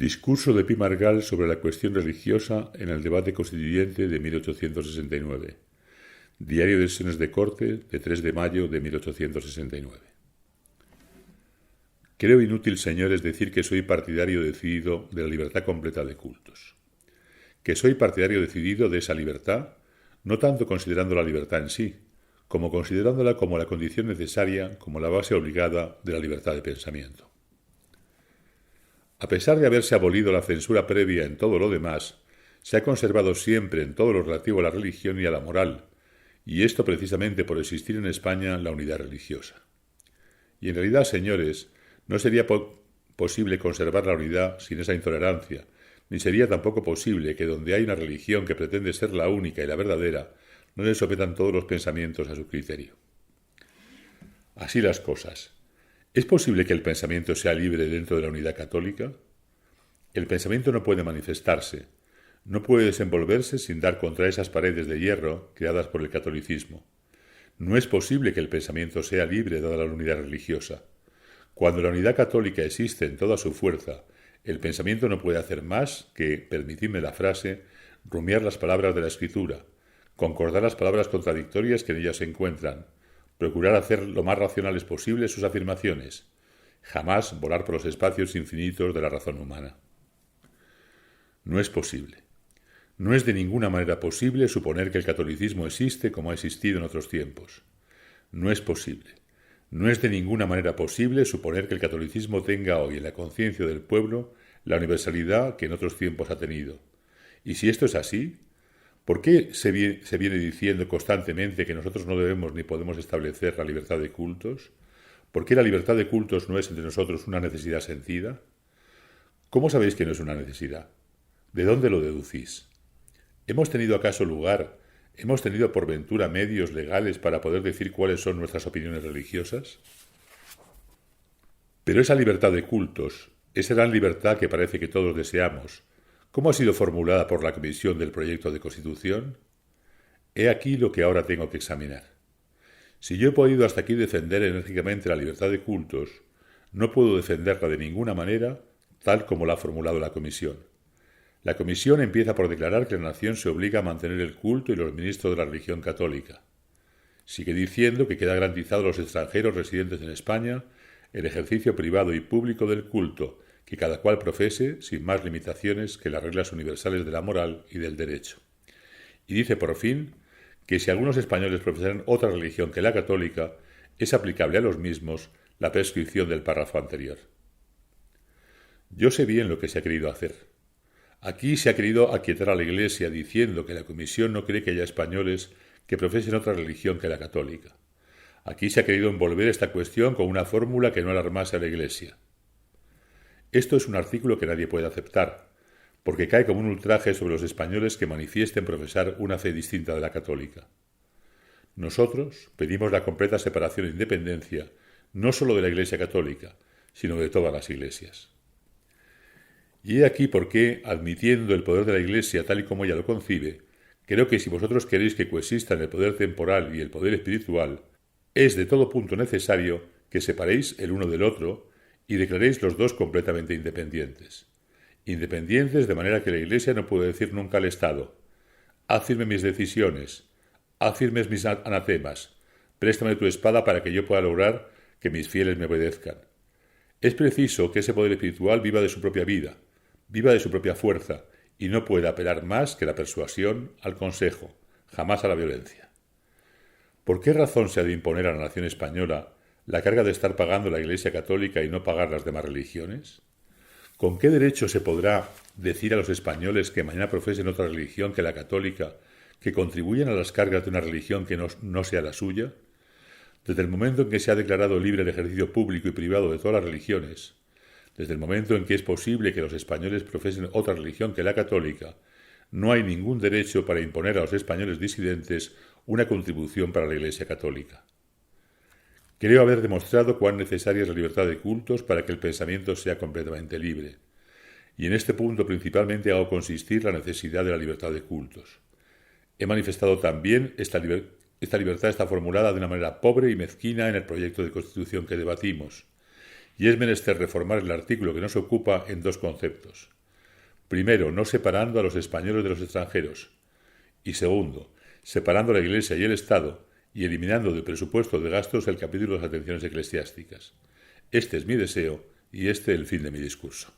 Discurso de Pi Margall sobre la cuestión religiosa en el debate constituyente de 1869. Diario de sesiones de corte de 3 de mayo de 1869. Creo inútil, señores, decir que soy partidario decidido de la libertad completa de cultos. Que soy partidario decidido de esa libertad, no tanto considerando la libertad en sí, como considerándola como la condición necesaria, como la base obligada de la libertad de pensamiento. A pesar de haberse abolido la censura previa en todo lo demás, se ha conservado siempre en todo lo relativo a la religión y a la moral, y esto precisamente por existir en España la unidad religiosa. Y en realidad, señores, no sería posible conservar la unidad sin esa intolerancia, ni sería tampoco posible que donde hay una religión que pretende ser la única y la verdadera, no le sometan todos los pensamientos a su criterio. Así las cosas. ¿Es posible que el pensamiento sea libre dentro de la unidad católica? El pensamiento no puede manifestarse, no puede desenvolverse sin dar contra esas paredes de hierro creadas por el catolicismo. No es posible que el pensamiento sea libre dada la unidad religiosa. Cuando la unidad católica existe en toda su fuerza, el pensamiento no puede hacer más que, permitidme la frase, rumiar las palabras de la Escritura, concordar las palabras contradictorias que en ellas se encuentran, procurar hacer lo más racionales posible sus afirmaciones, jamás volar por los espacios infinitos de la razón humana. No es posible. No es de ninguna manera posible suponer que el catolicismo existe como ha existido en otros tiempos. No es posible. No es de ninguna manera posible suponer que el catolicismo tenga hoy en la conciencia del pueblo la universalidad que en otros tiempos ha tenido. Y si esto es así, ¿por qué se viene diciendo constantemente que nosotros no debemos ni podemos establecer la libertad de cultos? ¿Por qué la libertad de cultos no es entre nosotros una necesidad sentida? ¿Cómo sabéis que no es una necesidad? ¿De dónde lo deducís? ¿Hemos tenido acaso por ventura medios legales para poder decir cuáles son nuestras opiniones religiosas? Pero esa libertad de cultos, esa gran libertad que parece que todos deseamos, ¿cómo ha sido formulada por la Comisión del Proyecto de Constitución? He aquí lo que ahora tengo que examinar. Si yo he podido hasta aquí defender enérgicamente la libertad de cultos, no puedo defenderla de ninguna manera tal como la ha formulado la Comisión. La Comisión empieza por declarar que la nación se obliga a mantener el culto y los ministros de la religión católica. Sigue diciendo que queda garantizado a los extranjeros residentes en España el ejercicio privado y público del culto, que cada cual profese sin más limitaciones que las reglas universales de la moral y del derecho. Y dice por fin que si algunos españoles profesaran otra religión que la católica, es aplicable a los mismos la prescripción del párrafo anterior. Yo sé bien lo que se ha querido hacer. Aquí se ha querido aquietar a la Iglesia diciendo que la Comisión no cree que haya españoles que profesen otra religión que la católica. Aquí se ha querido envolver esta cuestión con una fórmula que no alarmase a la Iglesia. Esto es un artículo que nadie puede aceptar, porque cae como un ultraje sobre los españoles que manifiesten profesar una fe distinta de la católica. Nosotros pedimos la completa separación e independencia no solo de la Iglesia católica, sino de todas las iglesias. Y he aquí por qué, admitiendo el poder de la Iglesia tal y como ella lo concibe, creo que si vosotros queréis que coexistan el poder temporal y el poder espiritual, es de todo punto necesario que separéis el uno del otro y declaréis los dos completamente independientes. Independientes de manera que la Iglesia no puede decir nunca al Estado: haz firmes mis decisiones, haz firmes mis anatemas, préstame tu espada para que yo pueda lograr que mis fieles me obedezcan. Es preciso que ese poder espiritual viva de su propia vida, viva de su propia fuerza, y no puede apelar más que a la persuasión, al consejo, jamás a la violencia. ¿Por qué razón se ha de imponer a la nación española la carga de estar pagando la Iglesia católica y no pagar las demás religiones? ¿Con qué derecho se podrá decir a los españoles que mañana profesen otra religión que la católica, que contribuyan a las cargas de una religión que no sea la suya? Desde el momento en que se ha declarado libre el ejercicio público y privado de todas las religiones, desde el momento en que es posible que los españoles profesen otra religión que la católica, no hay ningún derecho para imponer a los españoles disidentes una contribución para la Iglesia católica. Creo haber demostrado cuán necesaria es la libertad de cultos para que el pensamiento sea completamente libre, y en este punto principalmente hago consistir la necesidad de la libertad de cultos. He manifestado también esta libertad está formulada de una manera pobre y mezquina en el proyecto de Constitución que debatimos, y es menester reformar el artículo que nos ocupa en dos conceptos. Primero, no separando a los españoles de los extranjeros, y segundo, separando la Iglesia y el Estado y eliminando del presupuesto de gastos el capítulo de las atenciones eclesiásticas. Este es mi deseo y este el fin de mi discurso.